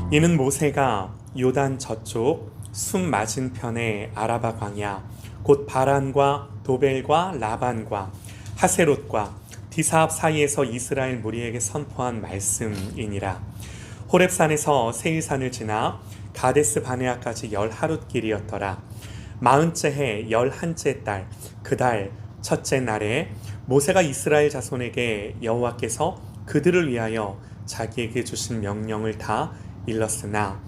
이는 모세가 요단 저쪽 숨 맞은편의 아라바 광야 곧 바란과 도벨과 라반과 하세롯과 디사합 사이에서 이스라엘 무리에게 선포한 말씀이니라. 호렙산에서 세일산을 지나 가데스 바네아까지 10하룻길이었더라. 40째 해 11째 달 그 달 첫째 날에 모세가 이스라엘 자손에게 여호와께서 그들을 위하여 자기에게 주신 명령을 다 일렀으나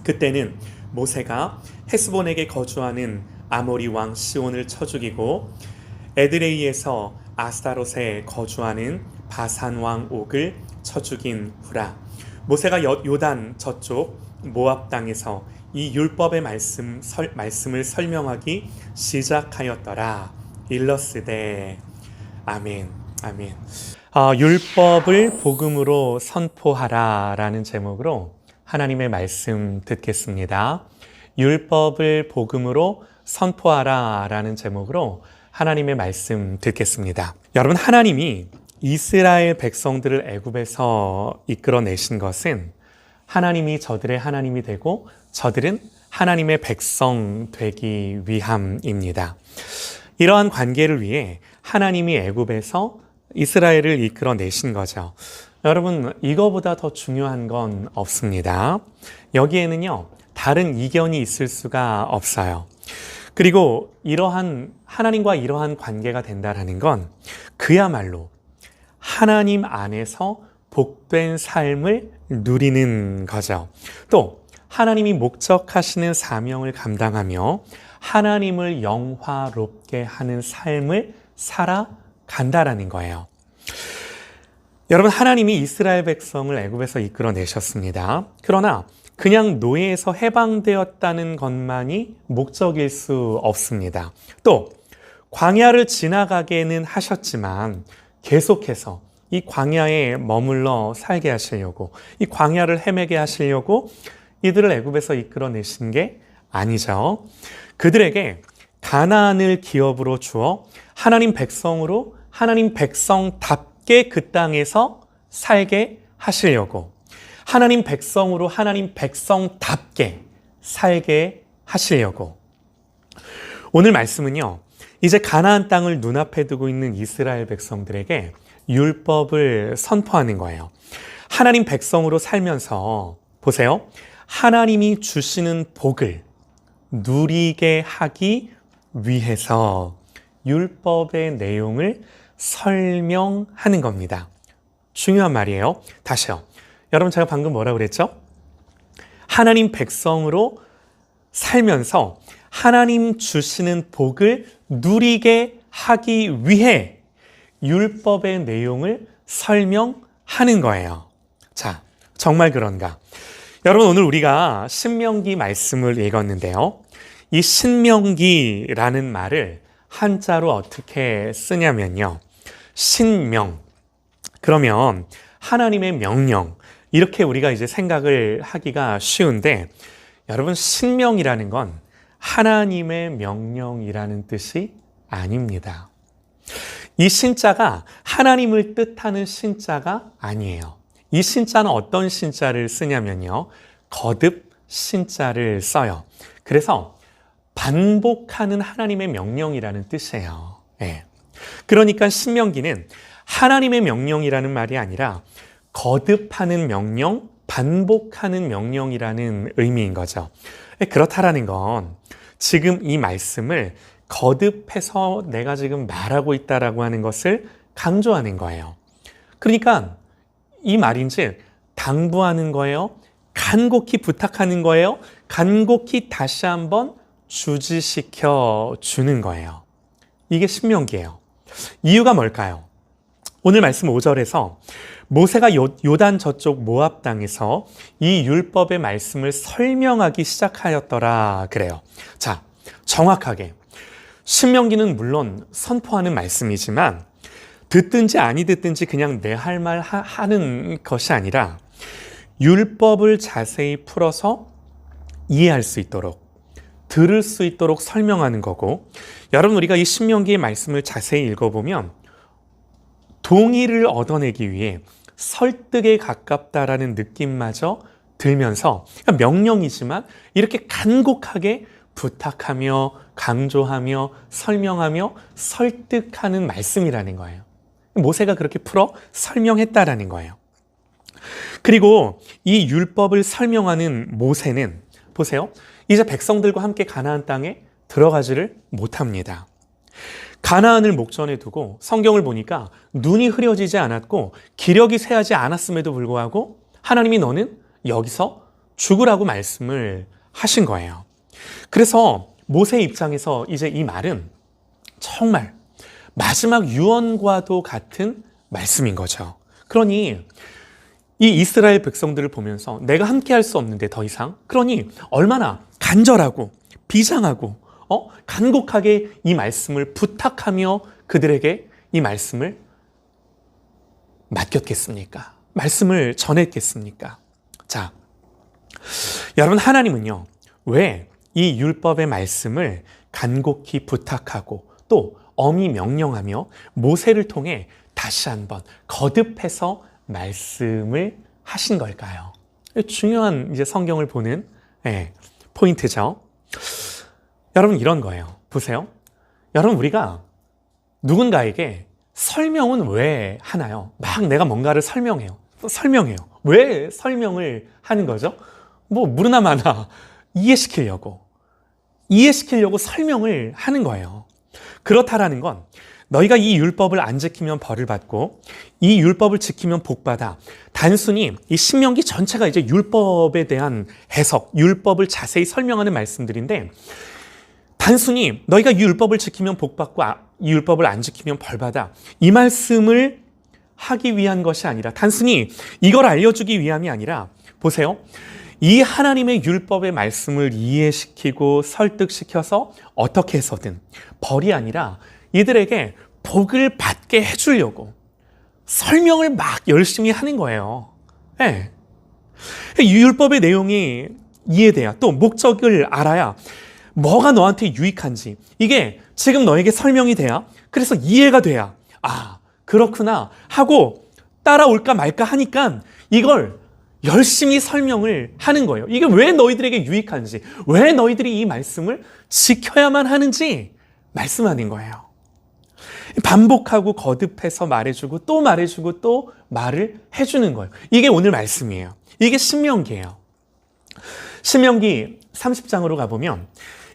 그때는 모세가 헤스본에게 거주하는 아모리 왕 시온을 쳐 죽이고 에드레이에서 아스타롯에 거주하는 바산 왕 옥을 쳐 죽인 후라. 모세가 요단 저쪽 모압 땅에서 이 율법의 말씀을 설명하기 시작하였더라. 일러스되 아멘. 아멘. 율법을 복음으로 선포하라 라는 제목으로 하나님의 말씀 듣겠습니다. 율법을 복음으로 선포하라 라는 제목으로 하나님의 말씀 듣겠습니다. 여러분, 하나님이 이스라엘 백성들을 애굽에서 이끌어내신 것은 하나님이 저들의 하나님이 되고 저들은 하나님의 백성 되기 위함입니다. 이러한 관계를 위해 하나님이 애굽에서 이스라엘을 이끌어내신 거죠. 여러분, 이거보다 더 중요한 건 없습니다. 여기에는요, 다른 이견이 있을 수가 없어요. 그리고 하나님과 이러한 관계가 된다는 건 그야말로 하나님 안에서 복된 삶을 누리는 거죠. 또 하나님이 목적하시는 사명을 감당하며 하나님을 영화롭게 하는 삶을 살아간다라는 거예요. 여러분, 하나님이 이스라엘 백성을 애굽에서 이끌어내셨습니다. 그러나 그냥 노예에서 해방되었다는 것만이 목적일 수 없습니다. 또 광야를 지나가게는 하셨지만 계속해서 이 광야에 머물러 살게 하시려고, 이 광야를 헤매게 하시려고 이들을 애굽에서 이끌어내신 게 아니죠. 그들에게 가나안을 기업으로 주어 하나님 백성으로 하나님 백성답게 그 땅에서 살게 하시려고, 하나님 백성으로 하나님 백성답게 살게 하시려고. 오늘 말씀은요, 이제 가나안 땅을 눈앞에 두고 있는 이스라엘 백성들에게 율법을 선포하는 거예요. 하나님 백성으로 살면서 보세요. 하나님이 주시는 복을 누리게 하기 위해서 율법의 내용을 설명하는 겁니다. 중요한 말이에요. 다시요. 여러분, 제가 방금 뭐라고 그랬죠? 하나님 백성으로 살면서 하나님 주시는 복을 누리게 하기 위해 율법의 내용을 설명하는 거예요. 자, 정말 그런가? 여러분, 오늘 우리가 신명기 말씀을 읽었는데요. 이 신명기라는 말을 한자로 어떻게 쓰냐면요. 신명. 그러면 하나님의 명령. 이렇게 우리가 이제 생각을 하기가 쉬운데, 여러분, 신명이라는 건 하나님의 명령이라는 뜻이 아닙니다. 이 신자가 하나님을 뜻하는 신자가 아니에요. 이 신자는 어떤 신자를 쓰냐면요. 거듭 신자를 써요. 그래서 반복하는 하나님의 명령이라는 뜻이에요. 네. 그러니까 신명기는 하나님의 명령이라는 말이 아니라 거듭하는 명령, 반복하는 명령이라는 의미인 거죠. 그렇다라는 건 지금 이 말씀을 거듭해서 내가 지금 말하고 있다라고 하는 것을 강조하는 거예요. 그러니까 이 말인즉 당부하는 거예요. 간곡히 부탁하는 거예요. 간곡히 다시 한번 주지시켜 주는 거예요. 이게 신명기예요. 이유가 뭘까요? 오늘 말씀 5절에서 모세가 요단 저쪽 모압 땅에서 이 율법의 말씀을 설명하기 시작하였더라 그래요. 자, 정확하게 신명기는 물론 선포하는 말씀이지만 듣든지 아니 듣든지 그냥 내 할 말 하는 것이 아니라 율법을 자세히 풀어서 이해할 수 있도록, 들을 수 있도록 설명하는 거고, 여러분, 우리가 이 신명기의 말씀을 자세히 읽어보면 동의를 얻어내기 위해 설득에 가깝다라는 느낌마저 들면서 명령이지만 이렇게 간곡하게 부탁하며 강조하며 설명하며 설득하는 말씀이라는 거예요. 모세가 그렇게 풀어 설명했다라는 거예요. 그리고 이 율법을 설명하는 모세는 보세요. 이제 백성들과 함께 가나안 땅에 들어가지를 못합니다. 가나안을 목전에 두고 성경을 보니까 눈이 흐려지지 않았고 기력이 쇠하지 않았음에도 불구하고 하나님이 너는 여기서 죽으라고 말씀을 하신 거예요. 그래서 모세의 입장에서 이제 이 말은 정말 마지막 유언과도 같은 말씀인 거죠. 그러니 이 이스라엘 백성들을 보면서 내가 함께 할 수 없는데 더 이상, 그러니 얼마나 간절하고 비장하고 간곡하게 이 말씀을 부탁하며 그들에게 이 말씀을 맡겼겠습니까? 말씀을 전했겠습니까? 자, 여러분, 하나님은요, 왜 이 율법의 말씀을 간곡히 부탁하고 또 엄히 명령하며 모세를 통해 다시 한번 거듭해서 말씀을 하신 걸까요? 중요한 이제 성경을 보는 포인트죠. 여러분, 이런 거예요. 보세요. 여러분, 우리가 누군가에게 설명은 왜 하나요? 막 내가 뭔가를 설명해요. 왜 설명을 하는 거죠? 뭐 무르나 마나 이해시키려고 설명을 하는 거예요. 그렇다라는 건 너희가 이 율법을 안 지키면 벌을 받고 이 율법을 지키면 복 받아. 단순히 이 신명기 전체가 이제 율법에 대한 해석, 율법을 자세히 설명하는 말씀들인데, 단순히 너희가 이 율법을 지키면 복 받고 이 율법을 안 지키면 벌 받아, 이 말씀을 하기 위한 것이 아니라, 단순히 이걸 알려주기 위함이 아니라, 보세요. 이 하나님의 율법의 말씀을 이해시키고 설득시켜서 어떻게 해서든 벌이 아니라 이들에게 복을 받게 해주려고 설명을 막 열심히 하는 거예요. 네. 이 율법의 내용이 이해돼야, 또 목적을 알아야 뭐가 너한테 유익한지, 이게 지금 너에게 설명이 돼야, 그래서 이해가 돼야, 아, 그렇구나 하고 따라올까 말까 하니까 이걸 열심히 설명을 하는 거예요. 이게 왜 너희들에게 유익한지, 왜 너희들이 이 말씀을 지켜야만 하는지 말씀하는 거예요. 반복하고 거듭해서 말해주고 또 말해주고 또 말을 해주는 거예요. 이게 오늘 말씀이에요. 이게 신명기예요. 신명기 30장으로 가보면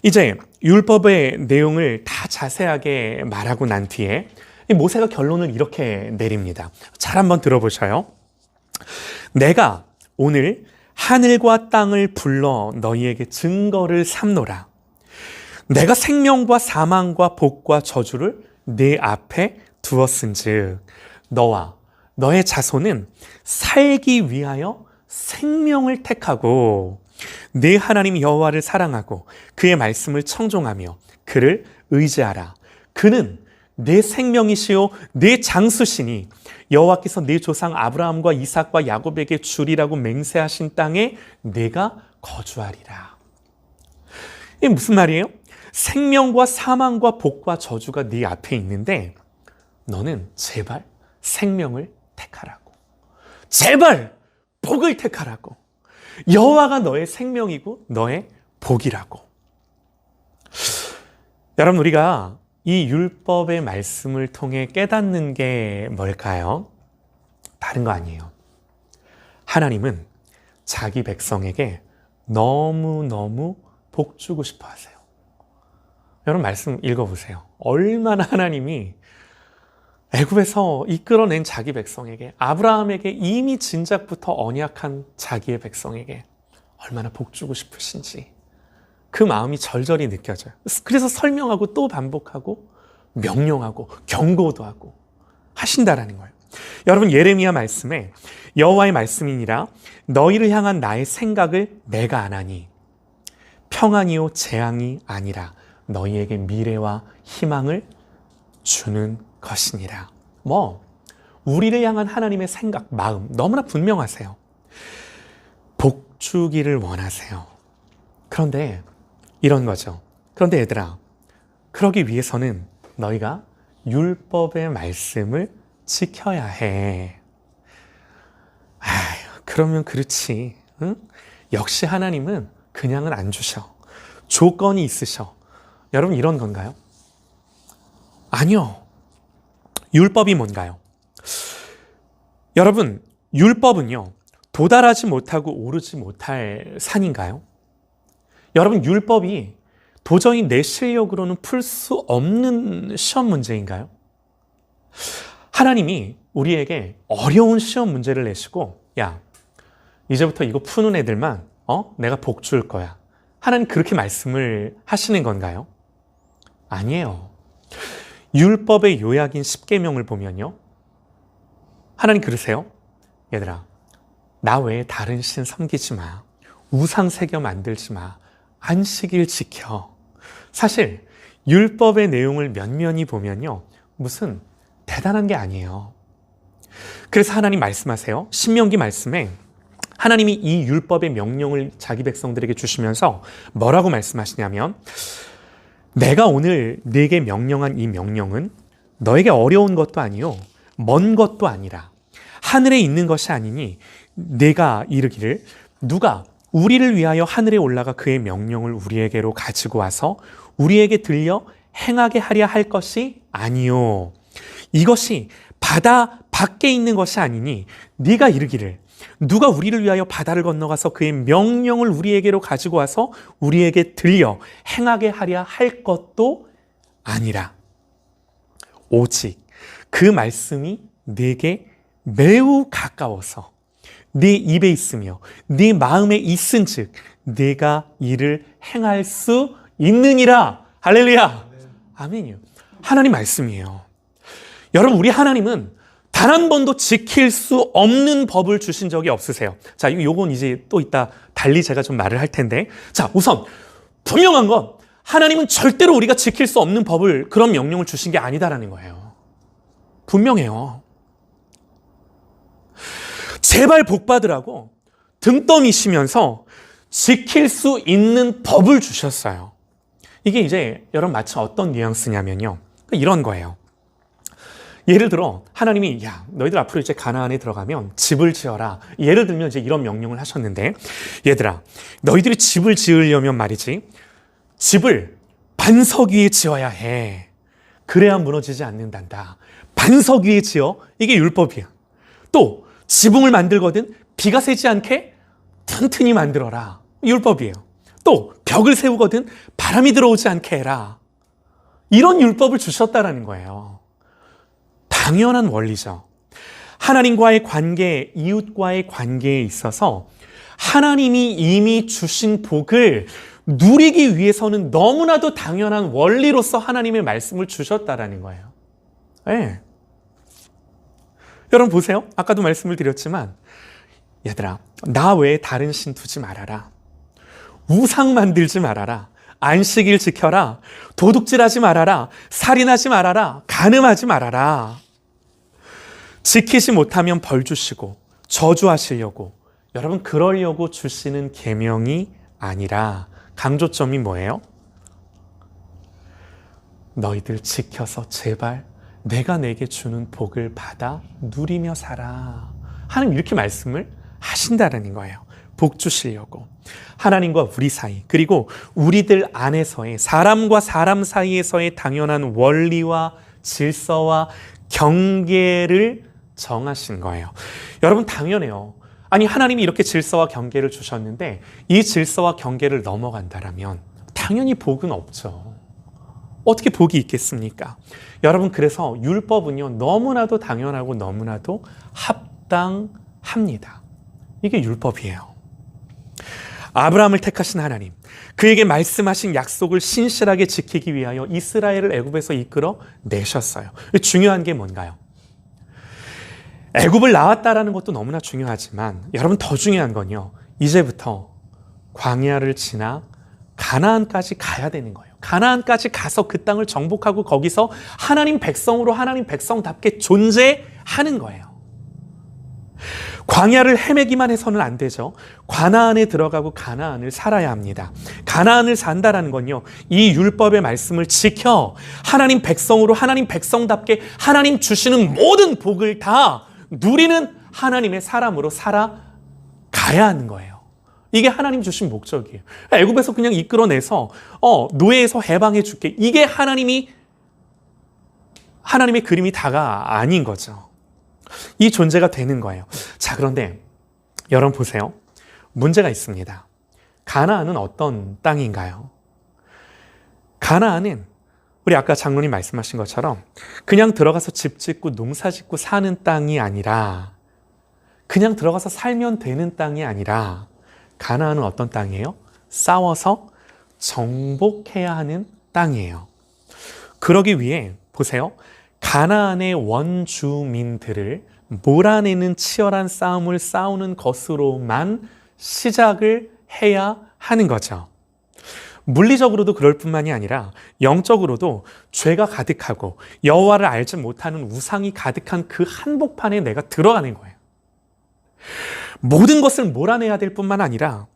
이제 율법의 내용을 다 자세하게 말하고 난 뒤에 모세가 결론을 이렇게 내립니다. 잘 한번 들어보셔요. 내가 오늘 하늘과 땅을 불러 너희에게 증거를 삼노라. 내가 생명과 사망과 복과 저주를 내 앞에 두었은즉 너와 너의 자손은 살기 위하여 생명을 택하고 내 하나님 여호와를 사랑하고 그의 말씀을 청종하며 그를 의지하라. 그는 내 생명이시요 내 장수시니 여호와께서 내 조상 아브라함과 이삭과 야곱에게 주리라고 맹세하신 땅에 내가 거주하리라. 이게 무슨 말이에요? 생명과 사망과 복과 저주가 네 앞에 있는데 너는 제발 생명을 택하라고, 제발 복을 택하라고. 여호와가 너의 생명이고 너의 복이라고. 여러분, 우리가 이 율법의 말씀을 통해 깨닫는 게 뭘까요? 다른 거 아니에요. 하나님은 자기 백성에게 너무너무 복 주고 싶어 하세요. 여러분, 말씀 읽어보세요. 얼마나 하나님이 애굽에서 이끌어낸 자기 백성에게, 아브라함에게 이미 진작부터 언약한 자기의 백성에게 얼마나 복 주고 싶으신지 그 마음이 절절히 느껴져요. 그래서 설명하고 또 반복하고 명령하고 경고도 하고 하신다라는 거예요. 여러분, 예레미야 말씀에 여호와의 말씀이니라 너희를 향한 나의 생각을 내가 아나니 평안이요 재앙이 아니라 너희에게 미래와 희망을 주는 것이니라. 우리를 향한 하나님의 생각, 마음 너무나 분명하세요. 복 주기를 원하세요. 그런데 이런 거죠. 그런데 얘들아, 그러기 위해서는 너희가 율법의 말씀을 지켜야 해. 그러면 그렇지. 응? 역시 하나님은 그냥은 안 주셔. 조건이 있으셔. 여러분 이런 건가요? 아니요. 율법이 뭔가요? 여러분 율법은요. 도달하지 못하고 오르지 못할 산인가요? 여러분 율법이 도저히 내 실력으로는 풀 수 없는 시험 문제인가요? 하나님이 우리에게 어려운 시험 문제를 내시고 야 이제부터 이거 푸는 애들만 내가 복 줄 거야. 하나님 그렇게 말씀을 하시는 건가요? 아니에요. 율법의 요약인 십계명을 보면요. 하나님 그러세요. 얘들아 나 외에 다른 신 섬기지 마. 우상 새겨 만들지 마. 안식일 지켜. 사실 율법의 내용을 면면히 보면요. 무슨 대단한 게 아니에요. 그래서 하나님 말씀하세요. 신명기 말씀에 하나님이 이 율법의 명령을 자기 백성들에게 주시면서 뭐라고 말씀하시냐면 내가 오늘 네게 명령한 이 명령은 너에게 어려운 것도 아니요 먼 것도 아니라 하늘에 있는 것이 아니니 내가 이르기를 누가 우리를 위하여 하늘에 올라가 그의 명령을 우리에게로 가지고 와서 우리에게 들려 행하게 하려 할 것이 아니요 이것이 바다 밖에 있는 것이 아니니 네가 이르기를 누가 우리를 위하여 바다를 건너가서 그의 명령을 우리에게로 가지고 와서 우리에게 들려 행하게 하려 할 것도 아니라 오직 그 말씀이 내게 매우 가까워서 네 입에 있으며 네 마음에 있은즉 내가 이를 행할 수 있느니라. 할렐루야. 아멘이요. 하나님 말씀이에요. 여러분 우리 하나님은 단 한 번도 지킬 수 없는 법을 주신 적이 없으세요. 자, 요건 이제 또 이따 달리 제가 좀 말을 할 텐데. 자, 우선 분명한 건 하나님은 절대로 우리가 지킬 수 없는 법을 그런 명령을 주신 게 아니다라는 거예요. 분명해요. 제발 복 받으라고 등 떠미시면서 지킬 수 있는 법을 주셨어요. 이게 이제 여러분 마치 어떤 뉘앙스냐면요. 이런 거예요. 예를 들어 하나님이 야 너희들 앞으로 이제 가나안에 들어가면 집을 지어라. 예를 들면 이제 이런 명령을 하셨는데 얘들아 너희들이 집을 지으려면 말이지 집을 반석 위에 지어야 해. 그래야 무너지지 않는단다. 반석 위에 지어. 이게 율법이야. 또 지붕을 만들거든 비가 새지 않게 튼튼히 만들어라. 율법이에요. 또 벽을 세우거든 바람이 들어오지 않게 해라. 이런 율법을 주셨다라는 거예요. 당연한 원리죠. 하나님과의 관계, 이웃과의 관계에 있어서 하나님이 이미 주신 복을 누리기 위해서는 너무나도 당연한 원리로서 하나님의 말씀을 주셨다라는 거예요. 네. 여러분 보세요. 아까도 말씀을 드렸지만 얘들아 나 외에 다른 신 두지 말아라. 우상 만들지 말아라. 안식일 지켜라. 도둑질하지 말아라. 살인하지 말아라. 간음하지 말아라. 지키지 못하면 벌 주시고 저주하시려고 여러분 그러려고 주시는 계명이 아니라 강조점이 뭐예요? 너희들 지켜서 제발 내가 내게 주는 복을 받아 누리며 살아. 하나님 이렇게 말씀을 하신다는 거예요. 복 주시려고. 하나님과 우리 사이 그리고 우리들 안에서의 사람과 사람 사이에서의 당연한 원리와 질서와 경계를 정하신 거예요. 여러분 당연해요. 아니 하나님이 이렇게 질서와 경계를 주셨는데 이 질서와 경계를 넘어간다라면 당연히 복은 없죠. 어떻게 복이 있겠습니까? 여러분 그래서 율법은요 너무나도 당연하고 너무나도 합당합니다. 이게 율법이에요. 아브라함을 택하신 하나님, 그에게 말씀하신 약속을 신실하게 지키기 위하여 이스라엘을 애굽에서 이끌어 내셨어요. 중요한 게 뭔가요? 애굽을 나왔다라는 것도 너무나 중요하지만 여러분 더 중요한 건요. 이제부터 광야를 지나 가나안까지 가야 되는 거예요. 가나안까지 가서 그 땅을 정복하고 거기서 하나님 백성으로 하나님 백성답게 존재하는 거예요. 광야를 헤매기만 해서는 안 되죠. 가나안에 들어가고 가나안을 살아야 합니다. 가나안을 산다라는 건요. 이 율법의 말씀을 지켜 하나님 백성으로 하나님 백성답게 하나님 주시는 모든 복을 다 누리는 하나님의 사람으로 살아가야 하는 거예요. 이게 하나님 주신 목적이에요. 애굽에서 그냥 이끌어내서 노예에서 해방해 줄게. 이게 하나님의 그림이 다가 아닌 거죠. 이 존재가 되는 거예요. 자, 그런데 여러분 보세요. 문제가 있습니다. 가나안은 어떤 땅인가요? 가나안은 우리 아까 장로님 말씀하신 것처럼 그냥 들어가서 집 짓고 농사 짓고 사는 땅이 아니라, 그냥 들어가서 살면 되는 땅이 아니라, 가나안은 어떤 땅이에요? 싸워서 정복해야 하는 땅이에요. 그러기 위해 보세요. 가나안의 원주민들을 몰아내는 치열한 싸움을 싸우는 것으로만 시작을 해야 하는 거죠. 물리적으로도 그럴 뿐만이 아니라 영적으로도 죄가 가득하고 여호와를 알지 못하는 우상이 가득한 그 한복판에 내가 들어가는 거예요. 모든 것을 몰아내야 될 뿐만 아니라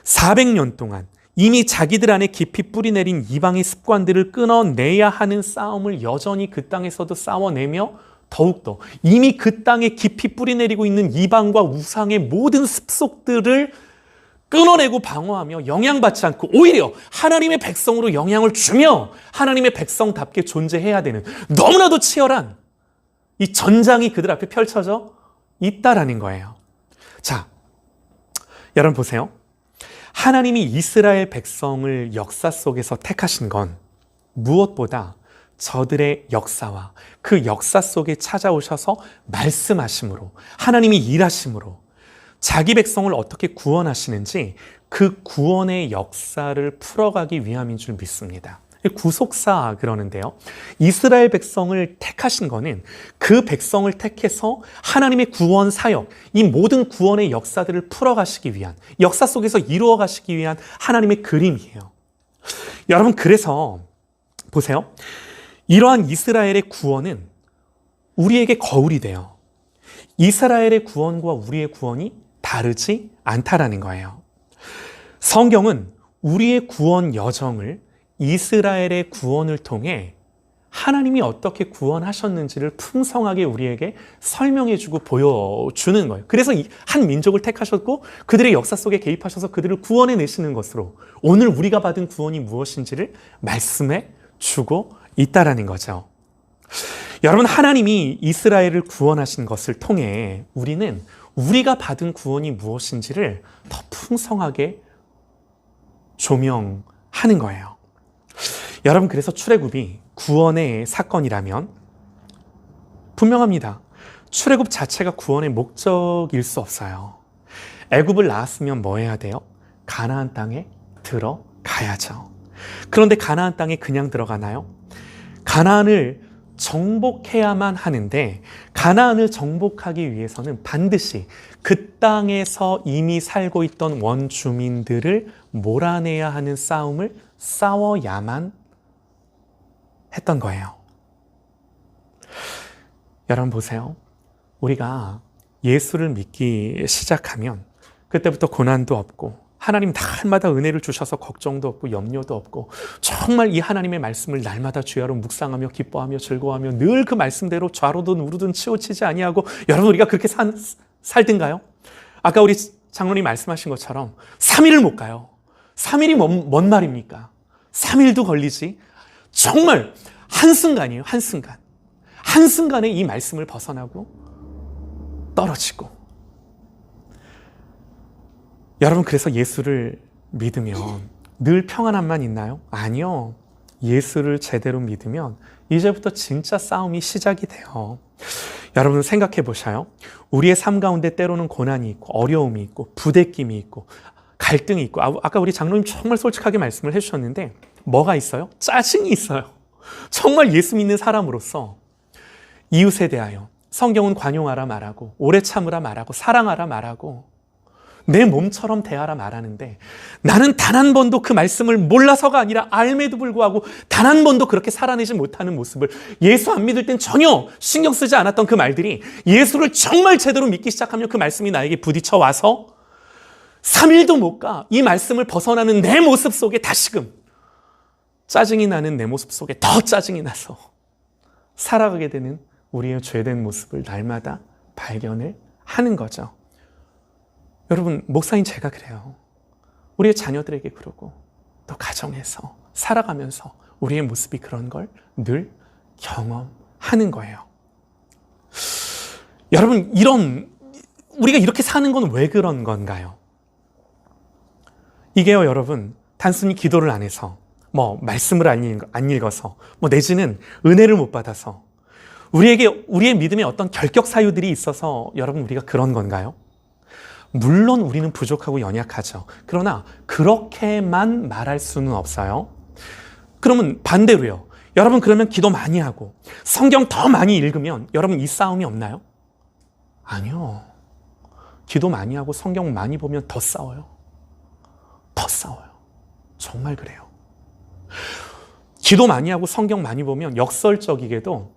400년 동안 이미 자기들 안에 깊이 뿌리내린 이방의 습관들을 끊어내야 하는 싸움을 여전히 그 땅에서도 싸워내며, 더욱더 이미 그 땅에 깊이 뿌리내리고 있는 이방과 우상의 모든 습속들을 끊어내고 방어하며 영향받지 않고 오히려 하나님의 백성으로 영향을 주며 하나님의 백성답게 존재해야 되는 너무나도 치열한 이 전장이 그들 앞에 펼쳐져 있다라는 거예요. 자, 여러분 보세요. 하나님이 이스라엘 백성을 역사 속에서 택하신 건 무엇보다 저들의 역사와 그 역사 속에 찾아오셔서 말씀하심으로, 하나님이 일하심으로 자기 백성을 어떻게 구원하시는지 그 구원의 역사를 풀어가기 위함인 줄 믿습니다. 구속사 그러는데요. 이스라엘 백성을 택하신 거는 그 백성을 택해서 하나님의 구원 사역, 이 모든 구원의 역사들을 풀어가시기 위한, 역사 속에서 이루어가시기 위한 하나님의 그림이에요. 여러분, 그래서 보세요. 이러한 이스라엘의 구원은 우리에게 거울이 돼요. 이스라엘의 구원과 우리의 구원이 다르지 않다라는 거예요. 성경은 우리의 구원 여정을 이스라엘의 구원을 통해 하나님이 어떻게 구원하셨는지를 풍성하게 우리에게 설명해주고 보여주는 거예요. 그래서 한 민족을 택하셨고 그들의 역사 속에 개입하셔서 그들을 구원해내시는 것으로 오늘 우리가 받은 구원이 무엇인지를 말씀해 주고 있다라는 거죠. 여러분, 하나님이 이스라엘을 구원하신 것을 통해 우리는 우리가 받은 구원이 무엇인지를 더 풍성하게 조명하는 거예요. 여러분, 그래서 출애굽이 구원의 사건이라면 분명합니다. 출애굽 자체가 구원의 목적일 수 없어요. 애굽을 나왔으면 뭐 해야 돼요? 가나안 땅에 들어가야죠. 그런데 가나안 땅에 그냥 들어가나요? 가나안을 정복해야만 하는데, 가나안을 정복하기 위해서는 반드시 그 땅에서 이미 살고 있던 원주민들을 몰아내야 하는 싸움을 싸워야만 했던 거예요. 여러분 보세요. 우리가 예수를 믿기 시작하면 그때부터 고난도 없고 하나님 날마다 은혜를 주셔서 걱정도 없고 염려도 없고 정말 이 하나님의 말씀을 날마다 주야로 묵상하며 기뻐하며 즐거워하며 늘 그 말씀대로 좌로든 우로든 치우치지 아니하고, 여러분 우리가 그렇게 살든가요? 아까 우리 장로님 말씀하신 것처럼 3일을 못 가요. 3일이 뭔 말입니까? 3일도 걸리지. 정말 한순간이에요. 한순간. 한순간에 이 말씀을 벗어나고 떨어지고. 여러분, 그래서 예수를 믿으면 늘 평안함만 있나요? 아니요. 예수를 제대로 믿으면 이제부터 진짜 싸움이 시작이 돼요. 여러분 생각해 보셔요. 우리의 삶 가운데 때로는 고난이 있고 어려움이 있고 부대낌이 있고 갈등이 있고, 아까 우리 장로님 정말 솔직하게 말씀을 해주셨는데 뭐가 있어요? 짜증이 있어요. 정말 예수 믿는 사람으로서 이웃에 대하여 성경은 관용하라 말하고 오래 참으라 말하고 사랑하라 말하고 내 몸처럼 대하라 말하는데, 나는 단 한 번도 그 말씀을 몰라서가 아니라 알매도 불구하고 단 한 번도 그렇게 살아내지 못하는 모습을, 예수 안 믿을 땐 전혀 신경 쓰지 않았던 그 말들이 예수를 정말 제대로 믿기 시작하면 그 말씀이 나에게 부딪혀 와서 3일도 못 가 이 말씀을 벗어나는 내 모습 속에 다시금 짜증이 나는 내 모습 속에 더 짜증이 나서 살아가게 되는 우리의 죄된 모습을 날마다 발견을 하는 거죠. 여러분, 목사인 제가 그래요. 우리의 자녀들에게 그러고 또 가정에서 살아가면서 우리의 모습이 그런 걸 늘 경험하는 거예요. 여러분, 우리가 이렇게 사는 건 왜 그런 건가요? 이게요, 여러분, 단순히 기도를 안 해서, 말씀을 안 읽어서, 내지는 은혜를 못 받아서, 우리의 믿음에 어떤 결격 사유들이 있어서 여러분, 우리가 그런 건가요? 물론 우리는 부족하고 연약하죠. 그러나 그렇게만 말할 수는 없어요. 그러면 반대로요. 여러분, 그러면 기도 많이 하고 성경 더 많이 읽으면 여러분 이 싸움이 없나요? 아니요. 기도 많이 하고 성경 많이 보면 더 싸워요. 더 싸워요. 정말 그래요. 기도 많이 하고 성경 많이 보면 역설적이게도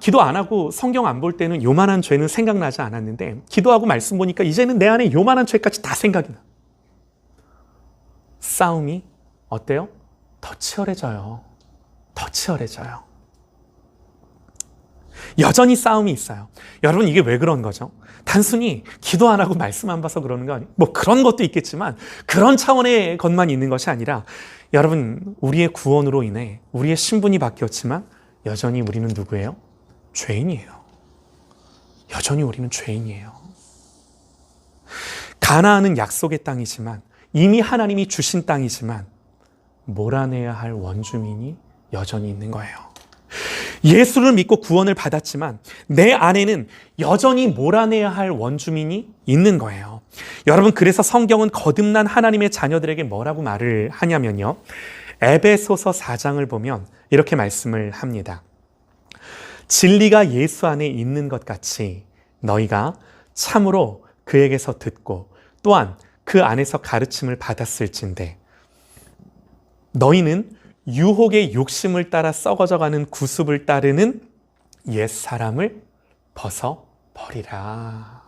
기도 안 하고 성경 안 볼 때는 요만한 죄는 생각나지 않았는데 기도하고 말씀 보니까 이제는 내 안에 요만한 죄까지 다 생각이 나. 싸움이 어때요? 더 치열해져요. 더 치열해져요. 여전히 싸움이 있어요. 여러분, 이게 왜 그런 거죠? 단순히 기도 안 하고 말씀 안 봐서 그러는 거 아니에요. 그런 것도 있겠지만 그런 차원의 것만 있는 것이 아니라 여러분, 우리의 구원으로 인해 우리의 신분이 바뀌었지만 여전히 우리는 누구예요? 죄인이에요. 여전히 우리는 죄인이에요. 가나안은 약속의 땅이지만 이미 하나님이 주신 땅이지만 몰아내야 할 원주민이 여전히 있는 거예요. 예수를 믿고 구원을 받았지만 내 안에는 여전히 몰아내야 할 원주민이 있는 거예요. 여러분, 그래서 성경은 거듭난 하나님의 자녀들에게 뭐라고 말을 하냐면요. 에베소서 4장을 보면 이렇게 말씀을 합니다. 진리가 예수 안에 있는 것 같이 너희가 참으로 그에게서 듣고 또한 그 안에서 가르침을 받았을진데 너희는 유혹의 욕심을 따라 썩어져가는 구습을 따르는 옛사람을 벗어버리라.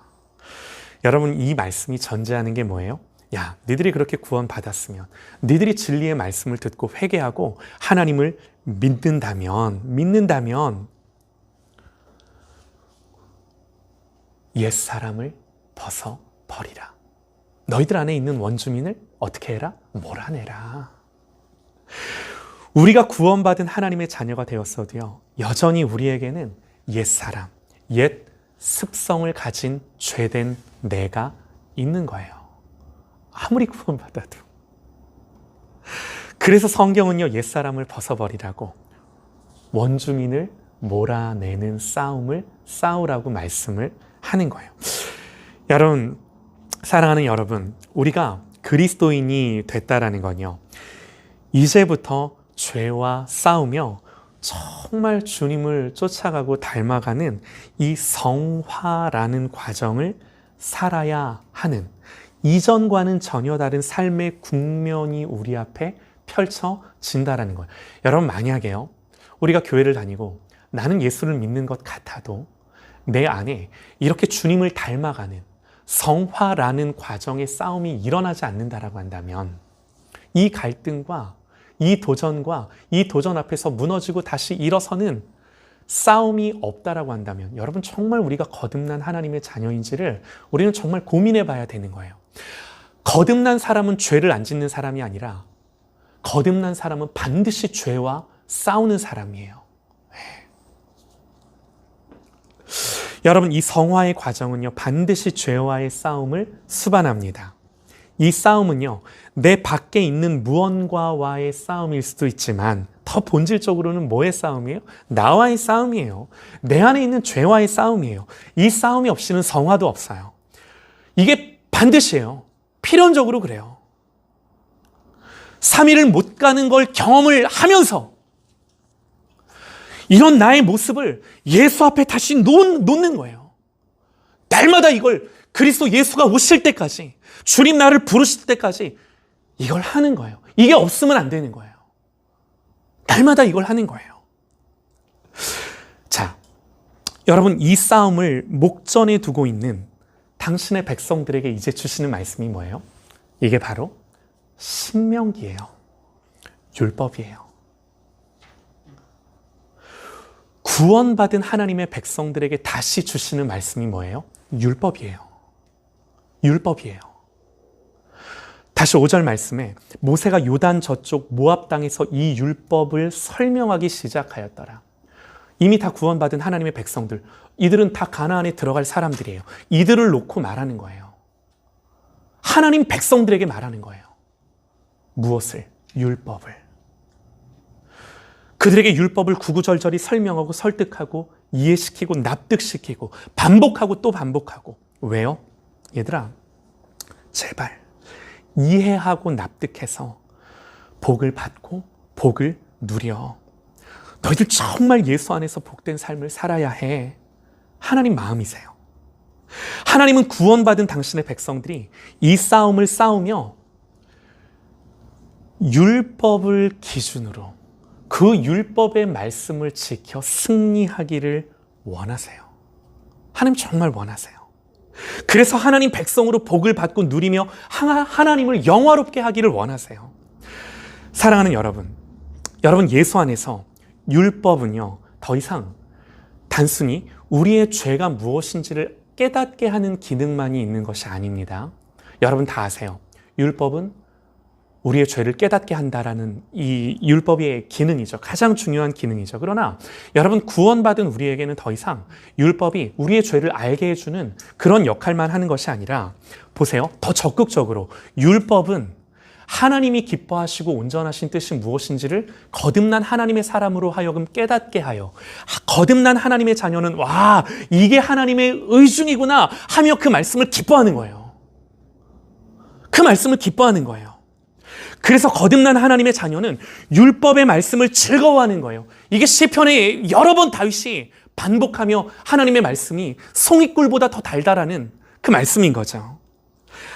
여러분, 이 말씀이 전제하는 게 뭐예요? 야, 너희들이 그렇게 구원받았으면, 너희들이 진리의 말씀을 듣고 회개하고 하나님을 믿는다면 옛사람을 벗어버리라. 너희들 안에 있는 원주민을 어떻게 해라? 몰아내라. 우리가 구원받은 하나님의 자녀가 되었어도요, 여전히 우리에게는 옛사람, 옛 습성을 가진 죄된 내가 있는 거예요. 아무리 구원받아도. 그래서 성경은요, 옛사람을 벗어버리라고 원주민을 몰아내는 싸움을 싸우라고 말씀을 하는 거예요. 여러분, 사랑하는 여러분, 우리가 그리스도인이 됐다라는 건요, 이제부터 죄와 싸우며 정말 주님을 쫓아가고 닮아가는 이 성화라는 과정을 살아야 하는, 이전과는 전혀 다른 삶의 국면이 우리 앞에 펼쳐진다라는 거예요. 여러분, 만약에요, 우리가 교회를 다니고 나는 예수를 믿는 것 같아도 내 안에 이렇게 주님을 닮아가는 성화라는 과정의 싸움이 일어나지 않는다라고 한다면 이 갈등과 이 도전과 이 도전 앞에서 무너지고 다시 일어서는 싸움이 없다라고 한다면 여러분, 정말 우리가 거듭난 하나님의 자녀인지를 우리는 정말 고민해 봐야 되는 거예요. 거듭난 사람은 죄를 안 짓는 사람이 아니라 거듭난 사람은 반드시 죄와 싸우는 사람이에요. 여러분, 이 성화의 과정은요, 반드시 죄와의 싸움을 수반합니다. 이 싸움은요, 내 밖에 있는 무언가와의 싸움일 수도 있지만 더 본질적으로는 뭐의 싸움이에요? 나와의 싸움이에요. 내 안에 있는 죄와의 싸움이에요. 이 싸움이 없이는 성화도 없어요. 이게 반드시예요. 필연적으로 그래요. 3일을 못 가는 걸 경험을 하면서 이런 나의 모습을 예수 앞에 다시 놓는 거예요. 날마다 이걸 그리스도 예수가 오실 때까지, 주님 나를 부르실 때까지 이걸 하는 거예요. 이게 없으면 안 되는 거예요. 날마다 이걸 하는 거예요. 자, 여러분, 이 싸움을 목전에 두고 있는 당신의 백성들에게 이제 주시는 말씀이 뭐예요? 이게 바로 신명기예요. 율법이에요. 구원받은 하나님의 백성들에게 다시 주시는 말씀이 뭐예요? 율법이에요. 율법이에요. 다시 5절 말씀에 모세가 요단 저쪽 모압 땅에서 이 율법을 설명하기 시작하였더라. 이미 다 구원받은 하나님의 백성들, 이들은 다 가나안에 들어갈 사람들이에요. 이들을 놓고 말하는 거예요. 하나님 백성들에게 말하는 거예요. 무엇을? 율법을. 그들에게 율법을 구구절절히 설명하고 설득하고 이해시키고 납득시키고 반복하고 또 반복하고. 왜요? 얘들아, 제발 이해하고 납득해서 복을 받고 복을 누려. 너희들 정말 예수 안에서 복된 삶을 살아야 해. 하나님 마음이세요. 하나님은 구원받은 당신의 백성들이 이 싸움을 싸우며 율법을 기준으로 그 율법의 말씀을 지켜 승리하기를 원하세요. 하나님 정말 원하세요. 그래서 하나님 백성으로 복을 받고 누리며 하나님을 영화롭게 하기를 원하세요. 사랑하는 여러분, 여러분 예수 안에서 율법은요, 더 이상 단순히 우리의 죄가 무엇인지를 깨닫게 하는 기능만이 있는 것이 아닙니다. 여러분 다 아세요. 율법은 우리의 죄를 깨닫게 한다라는 이 율법의 기능이죠. 가장 중요한 기능이죠. 그러나 여러분 구원받은 우리에게는 더 이상 율법이 우리의 죄를 알게 해주는 그런 역할만 하는 것이 아니라 보세요. 더 적극적으로 율법은 하나님이 기뻐하시고 온전하신 뜻이 무엇인지를 거듭난 하나님의 사람으로 하여금 깨닫게 하여 거듭난 하나님의 자녀는 와, 이게 하나님의 의중이구나 하며 그 말씀을 기뻐하는 거예요. 그 말씀을 기뻐하는 거예요. 그래서 거듭난 하나님의 자녀는 율법의 말씀을 즐거워하는 거예요. 이게 시편에 여러 번 다윗이 반복하며 하나님의 말씀이 송이꿀보다 더 달달하는 그 말씀인 거죠.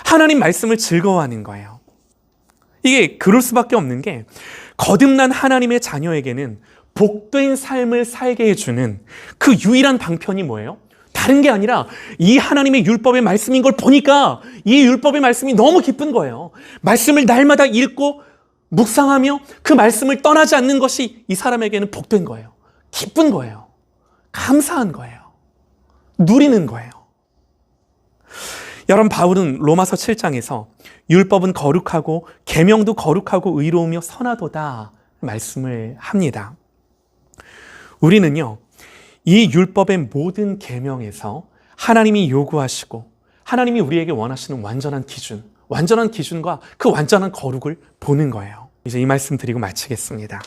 하나님 말씀을 즐거워하는 거예요. 이게 그럴 수밖에 없는 게 거듭난 하나님의 자녀에게는 복된 삶을 살게 해주는 그 유일한 방편이 뭐예요? 다른 게 아니라 이 하나님의 율법의 말씀인 걸 보니까 이 율법의 말씀이 너무 기쁜 거예요. 말씀을 날마다 읽고 묵상하며 그 말씀을 떠나지 않는 것이 이 사람에게는 복된 거예요. 기쁜 거예요. 감사한 거예요. 누리는 거예요. 여러분 바울은 로마서 7장에서 율법은 거룩하고 계명도 거룩하고 의로우며 선하도다 말씀을 합니다. 우리는요, 이 율법의 모든 계명에서 하나님이 요구하시고 하나님이 우리에게 원하시는 완전한 기준과 그 완전한 거룩을 보는 거예요. 이제 이 말씀 드리고 마치겠습니다.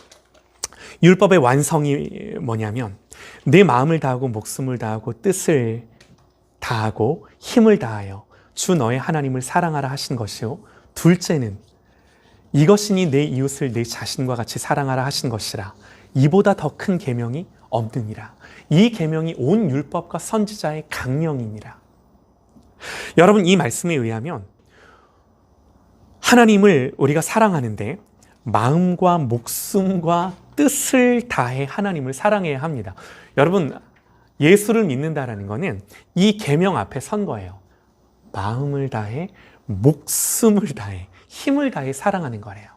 율법의 완성이 뭐냐면 내 마음을 다하고 목숨을 다하고 뜻을 다하고 힘을 다하여 주 너의 하나님을 사랑하라 하신 것이요. 둘째는 이것이니 내 이웃을 내 자신과 같이 사랑하라 하신 것이라. 이보다 더 큰 계명이 없느니라. 이 계명이 온 율법과 선지자의 강령이니라. 여러분 이 말씀에 의하면 하나님을 우리가 사랑하는데 마음과 목숨과 뜻을 다해 하나님을 사랑해야 합니다. 여러분 예수를 믿는다라는 것은 이 계명 앞에 선 거예요. 마음을 다해 목숨을 다해 힘을 다해 사랑하는 거래요.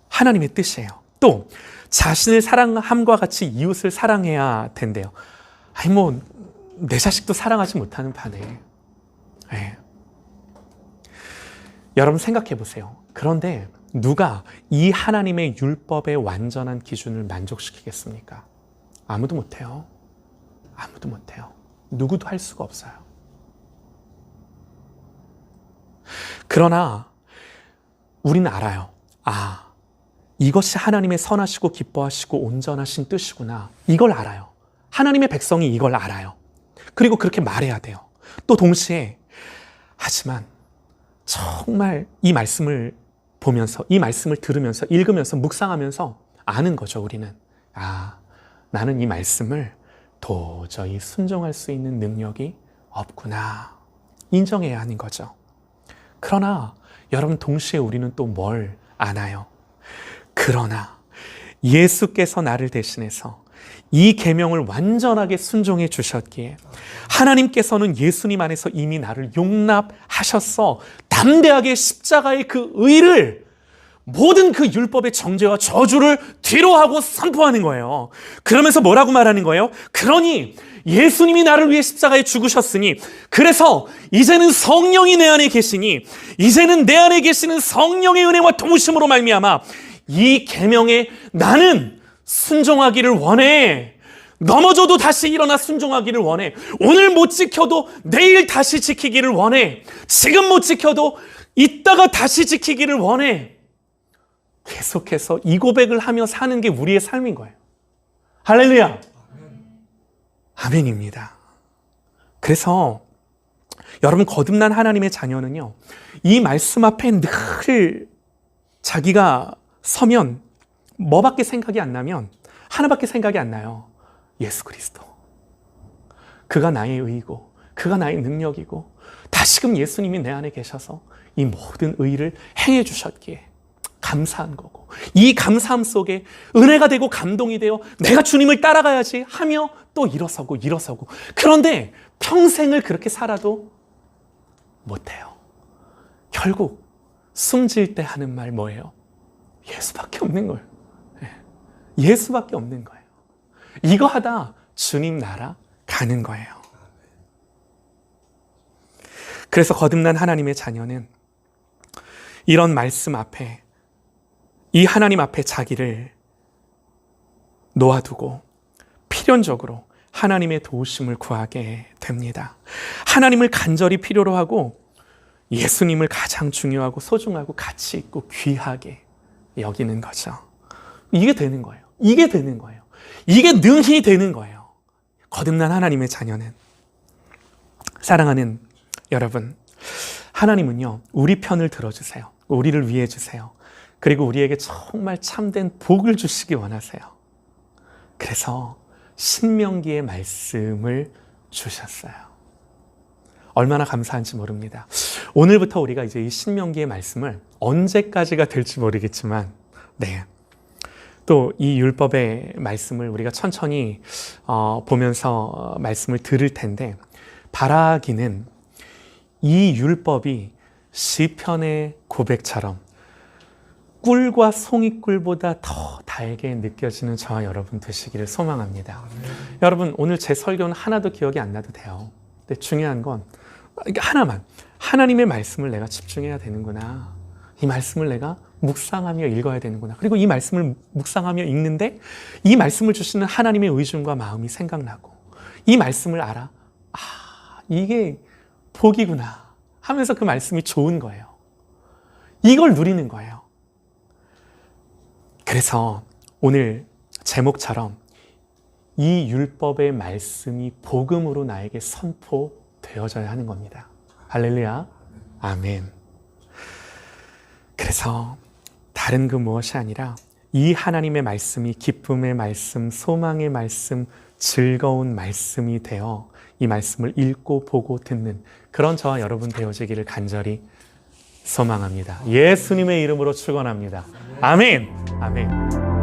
하나님의 뜻이에요. 또 자신을 사랑함과 같이 이웃을 사랑해야 된대요. 아니 뭐 내 자식도 사랑하지 못하는 판에. 네. 여러분 생각해 보세요. 그런데 누가 이 하나님의 율법의 완전한 기준을 만족시키겠습니까? 아무도 못해요. 아무도 못해요. 누구도 할 수가 없어요. 그러나 우리는 알아요. 아, 이것이 하나님의 선하시고 기뻐하시고 온전하신 뜻이구나. 이걸 알아요. 하나님의 백성이 이걸 알아요. 그리고 그렇게 말해야 돼요. 또 동시에 하지만 정말 이 말씀을 보면서 이 말씀을 들으면서 읽으면서 묵상하면서 아는 거죠. 우리는 아, 나는 이 말씀을 도저히 순종할 수 있는 능력이 없구나. 인정해야 하는 거죠. 그러나 여러분 동시에 우리는 또 뭘 아나요? 그러나 예수께서 나를 대신해서 이 계명을 완전하게 순종해 주셨기에 하나님께서는 예수님 안에서 이미 나를 용납하셨어. 담대하게 십자가의 그 의를 모든 그 율법의 정죄와 저주를 뒤로하고 선포하는 거예요. 그러면서 뭐라고 말하는 거예요? 그러니 예수님이 나를 위해 십자가에 죽으셨으니, 그래서 이제는 성령이 내 안에 계시니, 이제는 내 안에 계시는 성령의 은혜와 도우심으로 말미암아 이 계명에 나는 순종하기를 원해. 넘어져도 다시 일어나 순종하기를 원해. 오늘 못 지켜도 내일 다시 지키기를 원해. 지금 못 지켜도 이따가 다시 지키기를 원해. 계속해서 이 고백을 하며 사는 게 우리의 삶인 거예요. 할렐루야. 아멘입니다. 그래서 여러분, 거듭난 하나님의 자녀는요, 이 말씀 앞에 늘 자기가 서면 뭐밖에 생각이 안 나면 하나밖에 생각이 안 나요. 예수 그리스도. 그가 나의 의이고 그가 나의 능력이고 다시금 예수님이 내 안에 계셔서 이 모든 의를 행해 주셨기에 감사한 거고, 이 감사함 속에 은혜가 되고 감동이 되어 내가 주님을 따라가야지 하며 또 일어서고. 그런데 평생을 그렇게 살아도 못해요. 결국 숨질 때 하는 말 뭐예요? 예수밖에 없는 거예요. 예수밖에 없는 거예요. 이거 하다 주님 나라 가는 거예요. 그래서 거듭난 하나님의 자녀는 이런 말씀 앞에, 이 하나님 앞에 자기를 놓아두고 필연적으로 하나님의 도우심을 구하게 됩니다. 하나님을 간절히 필요로 하고 예수님을 가장 중요하고 소중하고 가치 있고 귀하게 여기는 거죠. 이게 되는 거예요. 이게 능히 되는 거예요. 거듭난 하나님의 자녀는. 사랑하는 여러분, 하나님은요, 우리 편을 들어주세요. 우리를 위해 주세요. 그리고 우리에게 정말 참된 복을 주시기 원하세요. 그래서 신명기의 말씀을 주셨어요. 얼마나 감사한지 모릅니다. 오늘부터 우리가 이제 이 신명기의 말씀을 언제까지가 될지 모르겠지만, 또 이 율법의 말씀을 우리가 천천히 보면서 말씀을 들을 텐데, 바라기는 이 율법이 시편의 고백처럼 꿀과 송이꿀보다 더 달게 느껴지는 저와 여러분 되시기를 소망합니다. 여러분, 오늘 제 설교는 하나도 기억이 안 나도 돼요. 근데 중요한 건 하나만, 하나님의 말씀을 내가 집중해야 되는구나. 이 말씀을 내가 묵상하며 읽어야 되는구나. 그리고 이 말씀을 묵상하며 읽는데 이 말씀을 주시는 하나님의 의중과 마음이 생각나고, 이 말씀을 알아. 이게 복이구나 하면서 그 말씀이 좋은 거예요. 이걸 누리는 거예요. 그래서 오늘 제목처럼 이 율법의 말씀이 복음으로 나에게 선포되어져야 하는 겁니다. 할렐루야. 아멘. 그래서 다른 그 무엇이 아니라 이 하나님의 말씀이 기쁨의 말씀, 소망의 말씀, 즐거운 말씀이 되어 이 말씀을 읽고 보고 듣는 그런 저와 여러분 되어지기를 간절히 소망합니다. 예수님의 이름으로 축원합니다. 아멘. 아멘.